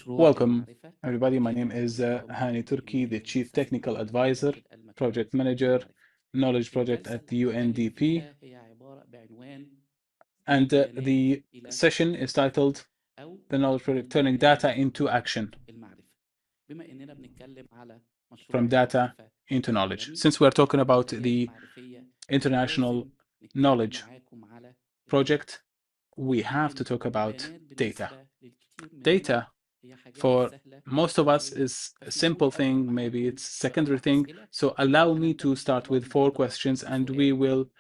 Welcome, everybody. My name is Hany Torky, the Chief Technical Advisor, Project Manager, Knowledge Project at the UNDP. And the session is titled The Knowledge Project, Turning Data into Action. From data into knowledge. Since we're talking about the International Knowledge Project, we have to talk about data. Data, for most of us, is a simple thing, maybe it's a secondary thing. So allow me to start with 4 questions, and we will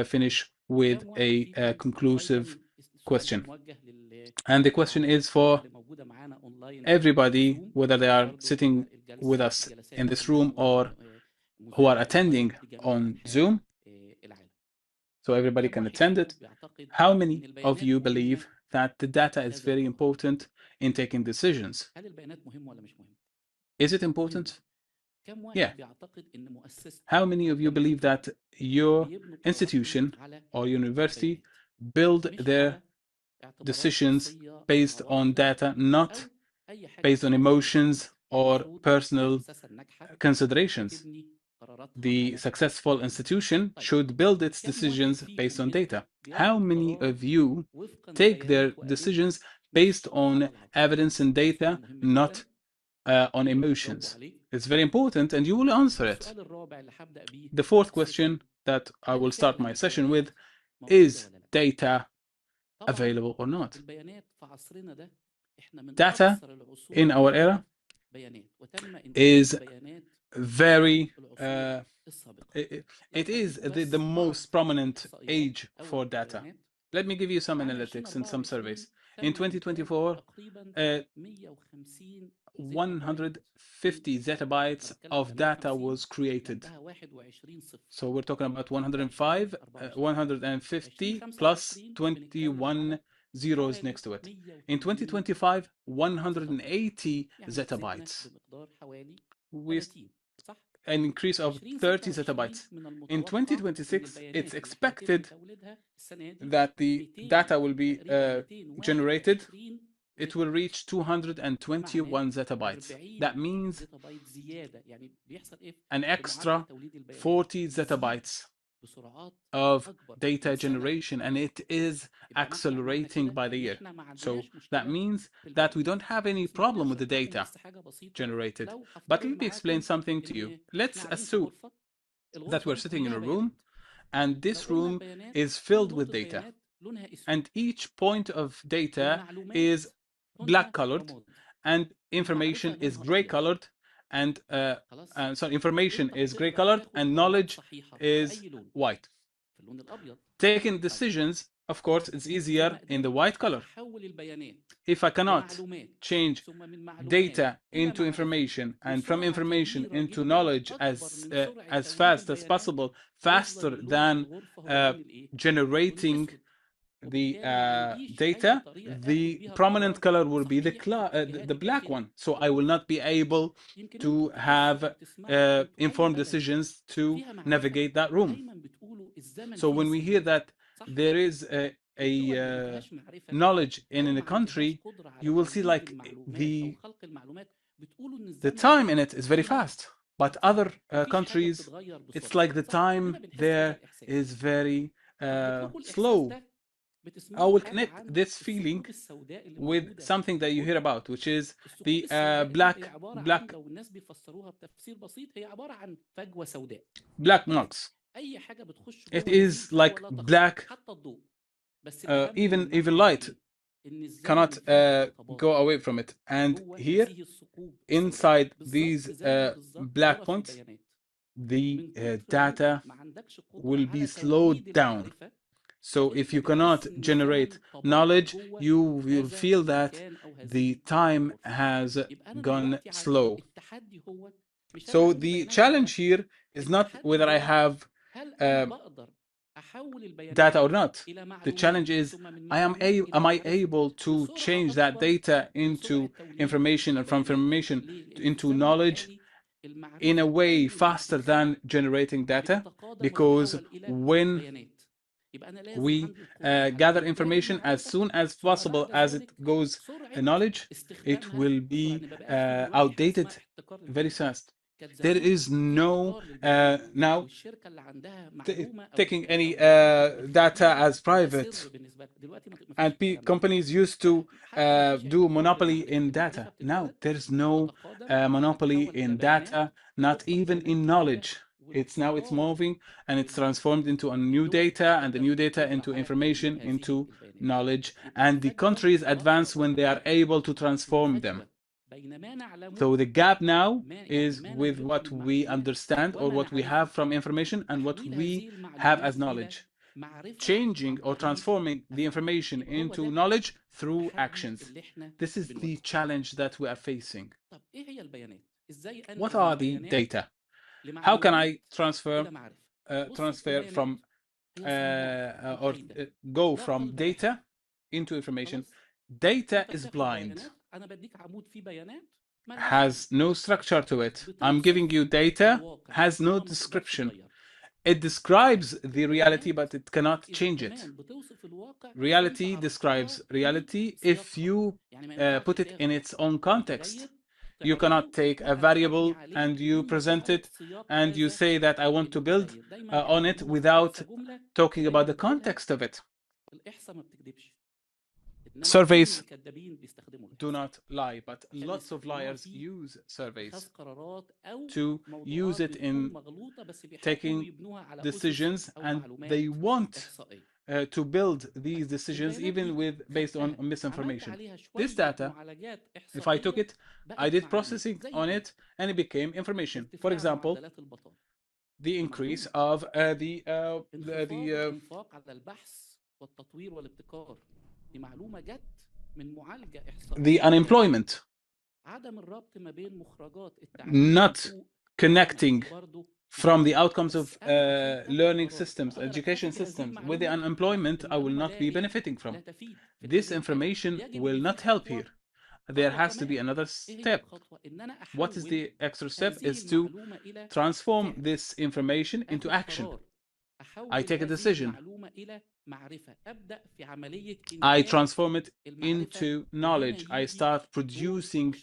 finish with a conclusive question. And the question is for everybody, whether they are sitting with us in this room or who are attending on Zoom, so everybody can attend it. How many of you believe that the data is very important in taking decisions? Is it important? Yeah. How many of you believe that your institution or university build their decisions based on data, not based on emotions or personal considerations? The successful institution should build its decisions based on data. How many of you take their decisions based on evidence and data, not on emotions? It's very important, and you will answer it. The 4th question that I will start my session with is data available or not? Data in our era is very it is the most prominent age for data. Let me give you some analytics and some surveys. In 2024, 150 zettabytes of data was created. So we're talking about 150 plus 21 zeros next to it. In 2025, 180 zettabytes. With an increase of 30 zettabytes. In 2026, it's expected that the data will be generated. It will reach 221 zettabytes. That means an extra 40 zettabytes of data generation, and it is accelerating by the year. So that means that we don't have any problem with the data generated. But let me explain something to you. Let's assume that we're sitting in a room, and this room is filled with data, and each point of data is black colored, and information is gray colored, and information is gray colored, and knowledge is white. Taking decisions, of course, is easier in the white color. If I cannot change data into information and from information into knowledge as fast as possible, faster than generating the data, the prominent color will be the black one. So I will not be able to have informed decisions to navigate that room. So when we hear that there is a knowledge in a country, you will see like the time in it is very fast. But other countries, it's like the time there is very slow. I will connect this feeling with something that you hear about, which is the black marks. It is like black, even light cannot go away from it. And here, inside these black points, the data will be slowed down. So if you cannot generate knowledge, you will feel that the time has gone slow. So the challenge here is not whether I have data or not. The challenge is, am I able to change that data into information, and from information into knowledge in a way faster than generating data? Because when We gather information as soon as possible as it goes knowledge. It will be outdated very fast. There is no now taking any data as private, and companies used to do monopoly in data. Now there's no monopoly in data, not even in knowledge. It's moving, and it's transformed into a new data, and the new data into information, into knowledge, and the countries advance when they are able to transform them. So the gap now is with what we understand or what we have from information and what we have as knowledge. Changing or transforming the information into knowledge through actions. This is the challenge that we are facing. What are the data? How can I transfer from go from data into information? Data is blind, has no structure to it. I'm giving you data, has no description. It describes the reality, but it cannot change it. Reality describes reality if you put it in its own context. You cannot take a variable and you present it and you say that I want to build on it without talking about the context of it. Surveys do not lie, but lots of liars use surveys to use it in taking decisions, and they want to build these decisions even based on misinformation. This data, if I took it, I did processing on it, and it became information. For example, the increase of the unemployment, not connecting from the outcomes of learning systems, education systems, with the unemployment I will not be benefiting from. This information will not help here. There has to be another step. What is the extra step? Is to transform this information into action. I take a decision. I transform it into knowledge. I start producing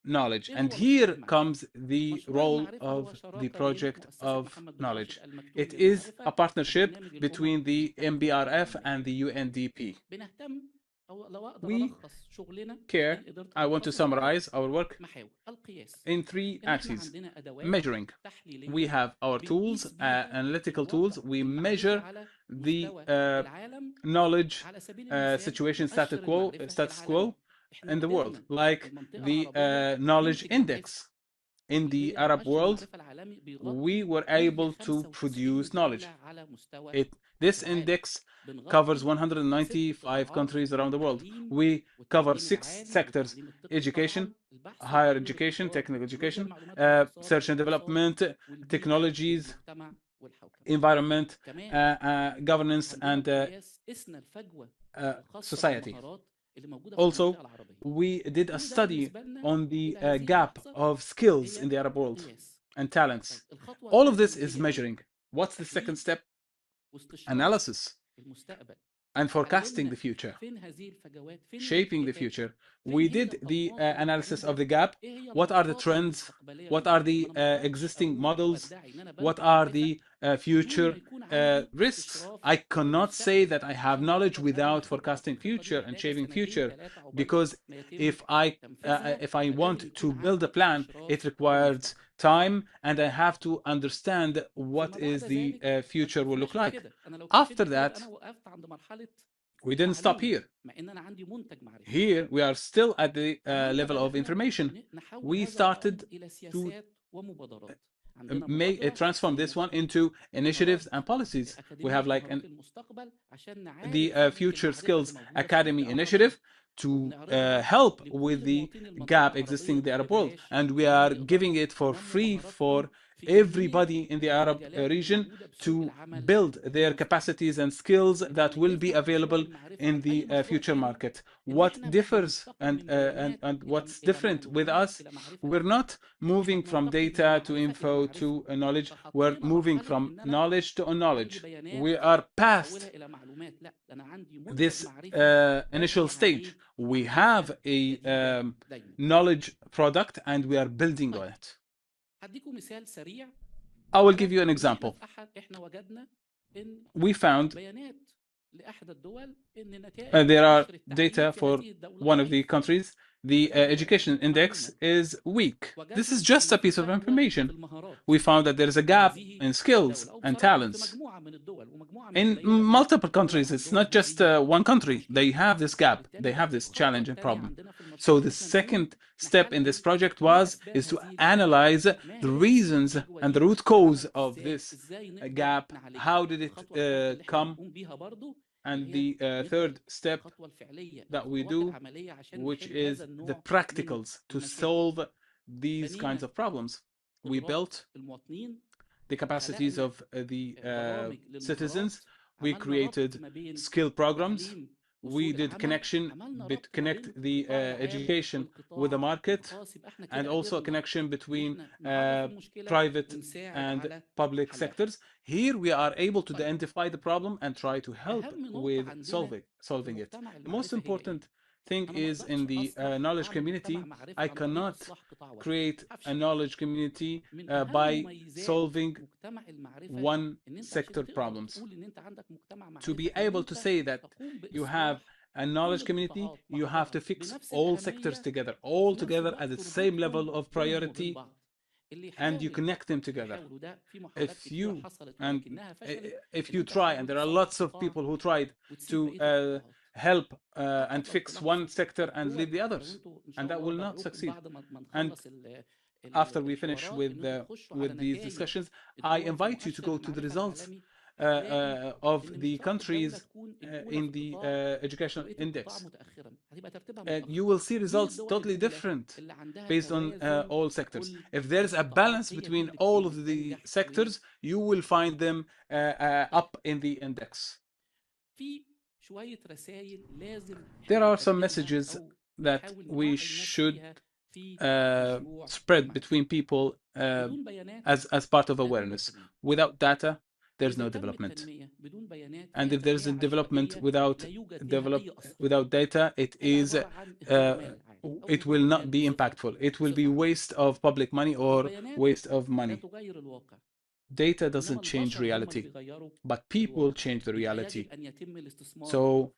knowledge. And here comes the role of the project of knowledge. It is a partnership between the MBRF and the UNDP. We care. I want to summarize our work in 3 axes. Measuring. We have our tools, analytical tools. We measure the knowledge situation status quo in the world, like the knowledge index. In the Arab world, we were able to produce knowledge. This index covers 195 countries around the world. We cover 6 sectors: education, higher education, technical education, research and development, technologies, environment, governance, and society. Also, we did a study on the gap of skills in the Arab world and talents. All of this is measuring. What's the second step? Analysis and forecasting the future, shaping the future. We did the analysis of the gap. What are the trends? What are the existing models? What are the future risks? I cannot say that I have knowledge without forecasting future and shaping future, because if I want to build a plan, it requires time, and I have to understand what is the future will look like. After that, we didn't stop here. Here we are still at the level of information. We started to transform this one into initiatives and policies. We have like the Future Skills Academy initiative to help with the gap existing in the Arab world, and we are giving it for free for everybody in the Arab region to build their capacities and skills that will be available in the future market. What differs and what's different with us, we're not moving from data to info to knowledge. We're moving from knowledge to knowledge. We are past this initial stage. We have a knowledge product and we are building on it. I will give you an example. We found there are data for one of the countries. The education index is weak. This is just a piece of information. We found that there is a gap in skills and talents in multiple countries. It's not just one country. They have this gap. They have this challenge and problem. So the second step in this project is to analyze the reasons and the root cause of this gap. How did it come? And the third step that we do, which is the practicals to solve these kinds of problems. We built the capacities of the citizens. We created skill programs. We did connect the education with the market, and also a connection between private and public sectors. Here we are able to identify the problem and try to help with solving it. The most important thing is in the knowledge community, I cannot create a knowledge community by solving one sector problems. To be able to say that you have a knowledge community, you have to fix all sectors together, all together at the same level of priority, and you connect them together. If you try, and there are lots of people who tried to help and fix one sector and leave the others, and that will not succeed. And after we finish with these discussions, I invite you to go to the results of the countries in the educational index. You will see results totally different based on all sectors. If there's a balance between all of the sectors, you will find them up in the index. There are some messages that we should spread between people as part of awareness. Without data, there's no development. And if there's a development without data, it will not be impactful. It will be waste of public money or waste of money. Data doesn't change reality, but people change the reality. So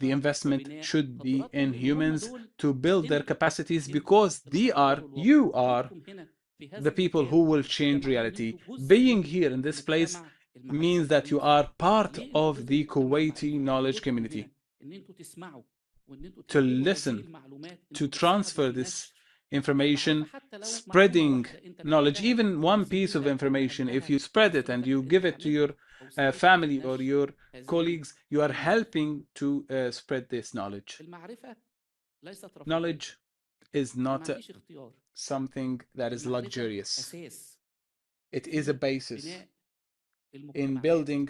the investment should be in humans to build their capacities, because you are the people who will change reality. Being here in this place means that you are part of the Kuwaiti knowledge community. To listen, to transfer this information, spreading knowledge, even one piece of information, if you spread it and you give it to your family or your colleagues, you are helping to spread this knowledge. Knowledge is not something that is luxurious. It is a basis in building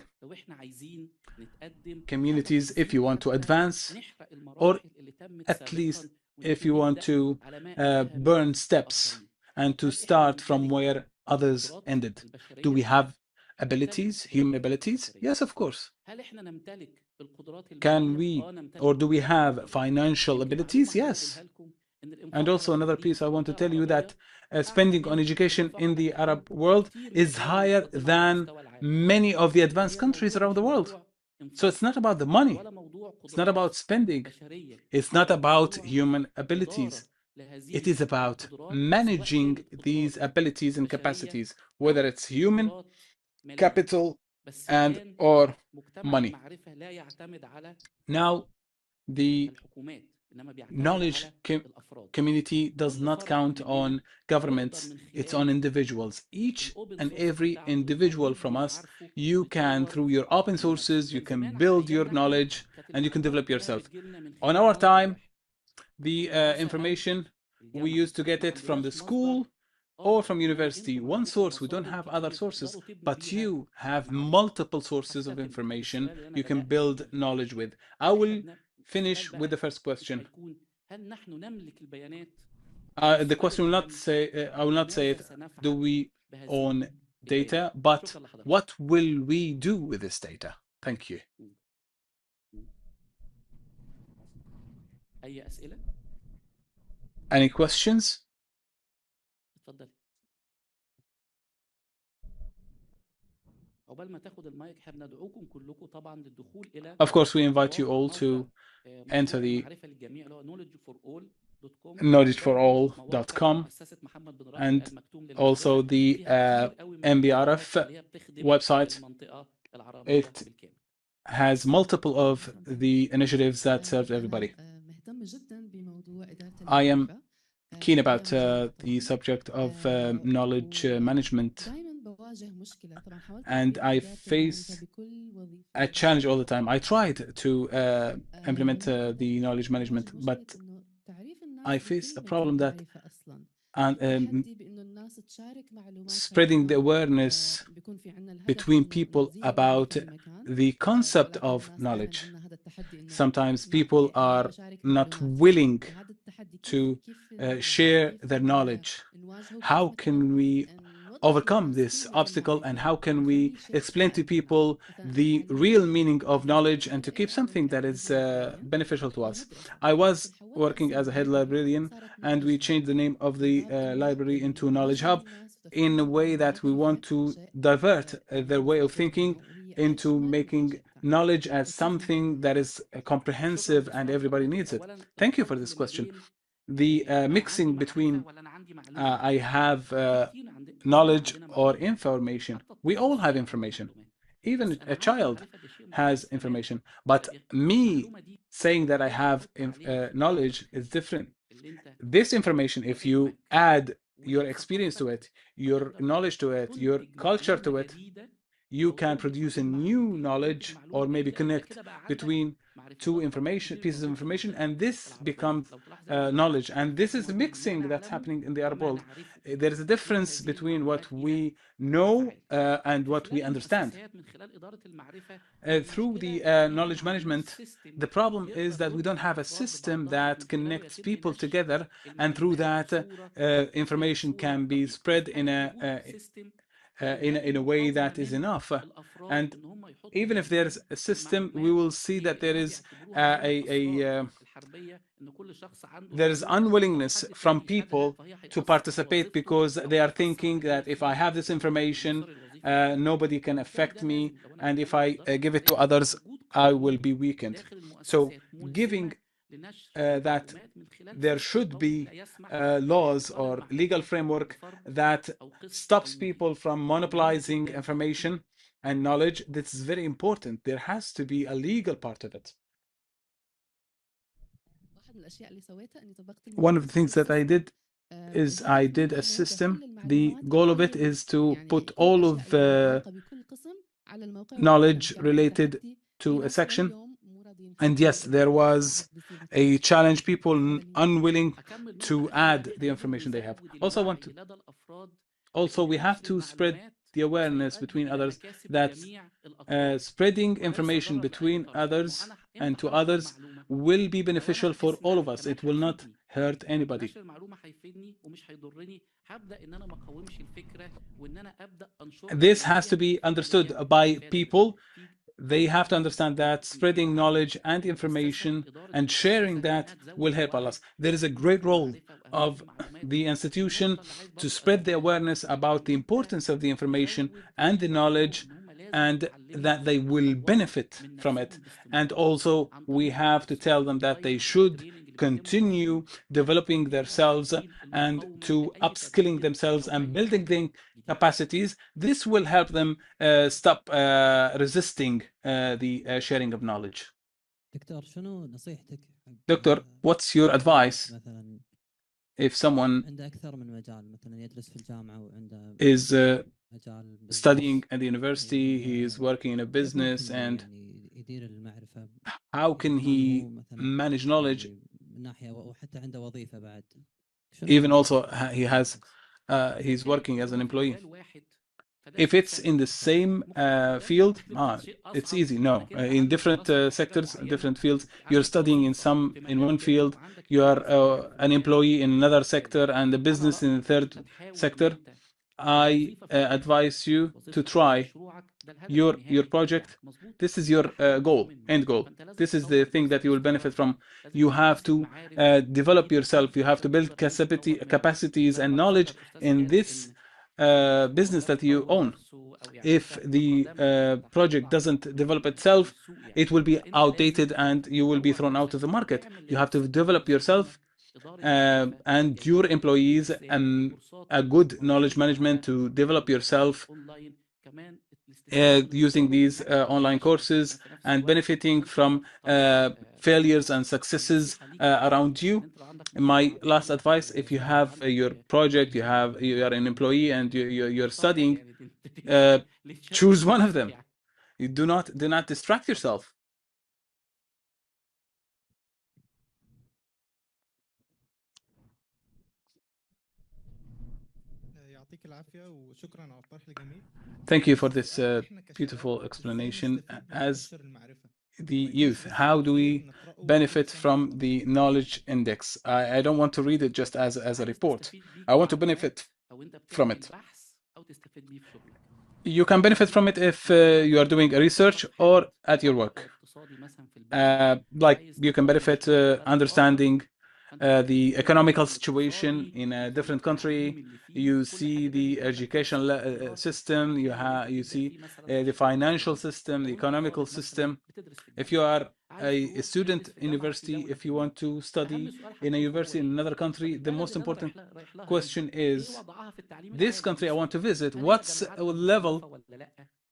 communities if you want to advance, or at least if you want to burn steps and to start from where others ended. Do we have abilities, human abilities? Yes, of course. Can we, or do we have financial abilities? Yes. And also another piece I want to tell you that spending on education in the Arab world is higher than many of the advanced countries around the world. So it's not about the money. It's not about spending. It's not about human abilities. It is about managing these abilities and capacities, whether it's human capital and or money. Now, the knowledge community does not count on governments, it's on individuals. Each and every individual from us, you can, through your open sources, you can build your knowledge and you can develop yourself. On our time, the information, we used to get it from the school or from university, one source, we don't have other sources, but you have multiple sources of information you can build knowledge with. I will finish with the first question. The question will not say, I will not say it, do we own data, but what will we do with this data? Thank you. Any questions? Of course, we invite you all to enter the knowledgeforall.com and also the MBRF website. It has multiple of the initiatives that serve everybody. I am keen about the subject of knowledge management, and I face a challenge all the time. I tried to implement the knowledge management, but I face a problem that spreading the awareness between people about the concept of knowledge. Sometimes people are not willing to share their knowledge. How can we overcome this obstacle, and how can we explain to people the real meaning of knowledge and to keep something that is beneficial to us? I was working as a head librarian, and we changed the name of the library into Knowledge Hub in a way that we want to divert their way of thinking into making knowledge as something that is comprehensive and everybody needs it. Thank you for this question. The mixing between I have knowledge or information. We all have information. Even a child has information. But me saying that I have knowledge is different. This information, if you add your experience to it, your knowledge to it, your culture to it, you can produce a new knowledge or maybe connect between two pieces of information, and this becomes knowledge. And this is the mixing that's happening in the Arab world. There is a difference between what we know and what we understand. Through the knowledge management, the problem is that we don't have a system that connects people together, and through that information can be spread in a way that is enough. And even if there's a system, we will see that there is there is unwillingness from people to participate because they are thinking that if I have this information, nobody can affect me, and if I give it to others, I will be weakened. So giving that there should be laws or legal framework that stops people from monopolizing information and knowledge. This is very important. There has to be a legal part of it. One of the things that I did is I did a system. The goal of it is to put all of the knowledge related to a section. And yes, there was a challenge, people unwilling to add the information they have. Also, we have to spread the awareness between others that spreading information between others and to others will be beneficial for all of us. It will not hurt anybody. This has to be understood by people. They have to understand that spreading knowledge and information and sharing that will help us. There is a great role of the institution to spread the awareness about the importance of the information and the knowledge, and that they will benefit from it. And also, we have to tell them that they should continue developing themselves and to upskilling themselves and building their capacities. This will help them stop resisting the sharing of knowledge. Doctor, what's your advice if someone is studying at the university, he is working in a business, and how can he manage knowledge? Even also, he has he's working as an employee. If it's in the same field, it's easy. No, in different sectors, different fields, you're studying in one field, you are an employee in another sector, and a business in the third sector. I advise you to try your project. This is your end goal. This is the thing that you will benefit from. You have to develop yourself. You have to build capacities and knowledge in this business that you own. If the project doesn't develop itself, it will be outdated and you will be thrown out of the market. You have to develop yourself and your employees a good knowledge management to develop yourself using these online courses and benefiting from failures and successes around you. My last advice: if you have your project, you are an employee and you're studying, choose one of them. You do not distract yourself. Thank you for this beautiful explanation. As the youth, how do we benefit from the knowledge index? I don't want to read it just as a report. I want to benefit from it. You can benefit from it if you are doing a research or at your work. Like you can benefit understanding the economical situation in a different country. You see the educational system. You see the financial system, the economical system. If you are a student university, if you want to study in a university in another country, the most important question is, this country I want to visit, what's the level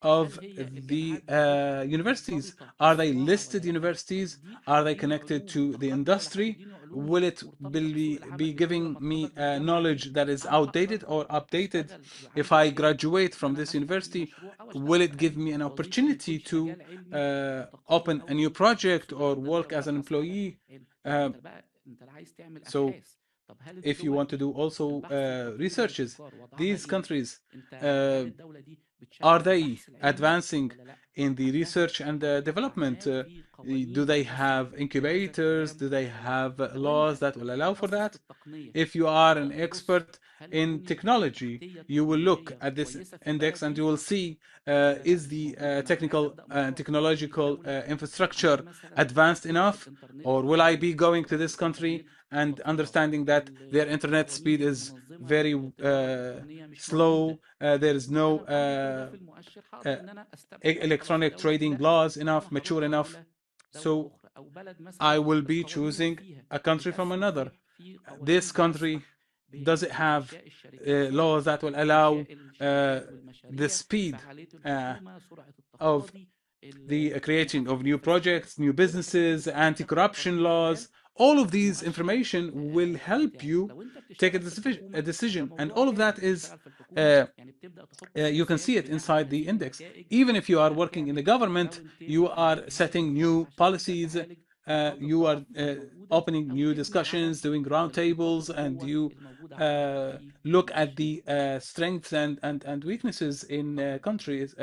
of the universities? Are they listed universities? Are they connected to the industry? Will it be giving me knowledge that is outdated or updated? If I graduate from this university, will it give me an opportunity to open a new project or work as an employee? So if you want to do also researches, these countries, are they advancing in the research and development? Do they have incubators? Do they have laws that will allow for that? If you are an expert in technology, you will look at this index and you will see, is the technical and technological infrastructure advanced enough? Or will I be going to this country and understanding that their internet speed is very slow, there is no electronic trading laws mature enough, so I will be choosing a country from another. This country, does it have laws that will allow the speed of the creating of new projects, new businesses, anti-corruption laws? All of these information will help you take a decision, and all of that is you can see it inside the index. Even if you are working in the government, you are setting new policies, you are opening new discussions, doing roundtables, and you look at the strengths and weaknesses in countries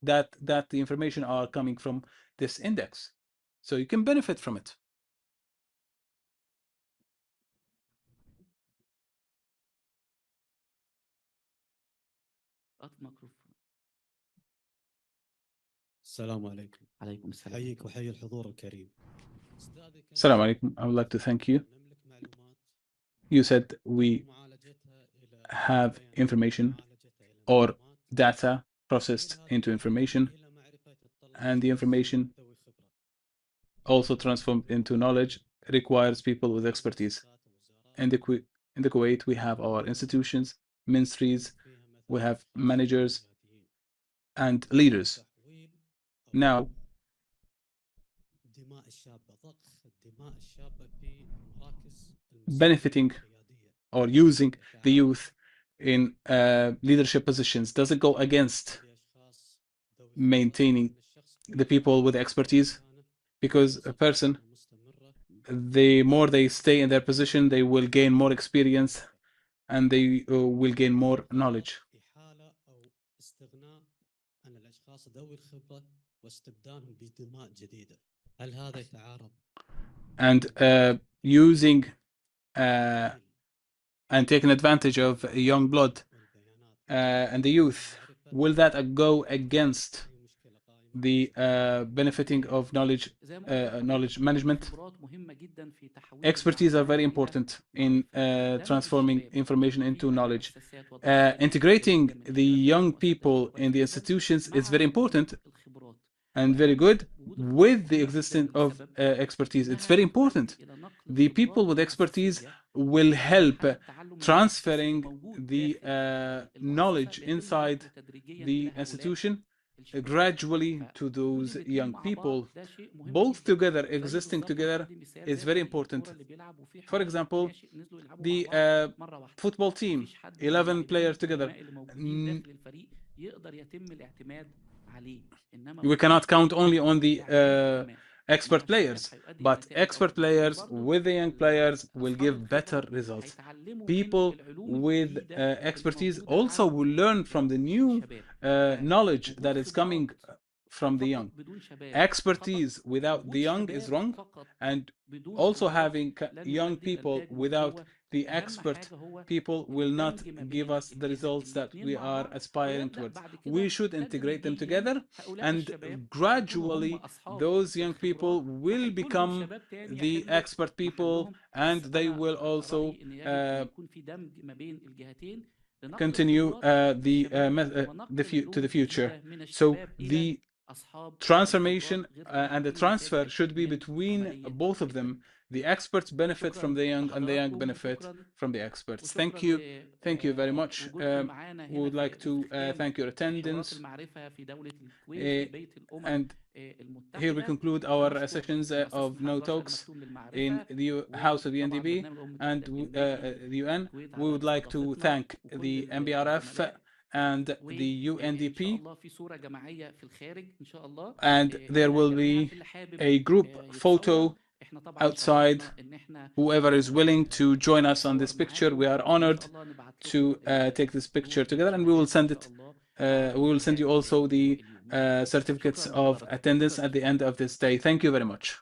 that the information are coming from this index, so you can benefit from it. السلام عليكم. عليكم السلام. حييك وحيي الحضور الكريم. Assalamu alaikum. I would like to thank you. You said we have information or data processed into information, and the information also transformed into knowledge requires people with expertise. In the Kuwait, we have our institutions, ministries, we have managers and leaders. Now, benefiting or using the youth in leadership positions, does it go against maintaining the people with expertise? Because a person, the more they stay in their position, they will gain more experience, and they will gain more knowledge. إحالة أو استغناء عن الأشخاص ذوي الخبرة واستبدالهم بدماء جديدة. هل هذا يتعارض؟ And using and taking advantage of young blood and the youth, will that go against the benefiting of knowledge management? Expertise are very important in transforming information into knowledge. Integrating the young people in the institutions is very important and very good with the existence of expertise. It's very important. The people with expertise will help transferring the knowledge inside the institution gradually to those young people. Both together, existing together, is very important. For example, the football team, 11 players together. We cannot count only on the expert players, but expert players with the young players will give better results. People with expertise also will learn from the new knowledge that is coming from the young. Expertise without the young is wrong, and also having young people without the expert people will not give us the results that we are aspiring towards. We should integrate them together, and gradually those young people will become the expert people, and they will also continue to the future. So the transformation and the transfer should be between both of them. The experts benefit from the young, and the young benefit from the experts. Thank you very much. We would like to thank your attendance, and here we conclude our sessions of KnowTalks in the House of UNDP and the UN. We would like to thank the MBRF and the UNDP, and there will be a group photo outside. Whoever is willing to join us on this picture, we are honored to take this picture together, and we will send it. We will send you also the certificates of attendance at the end of this day. Thank you very much.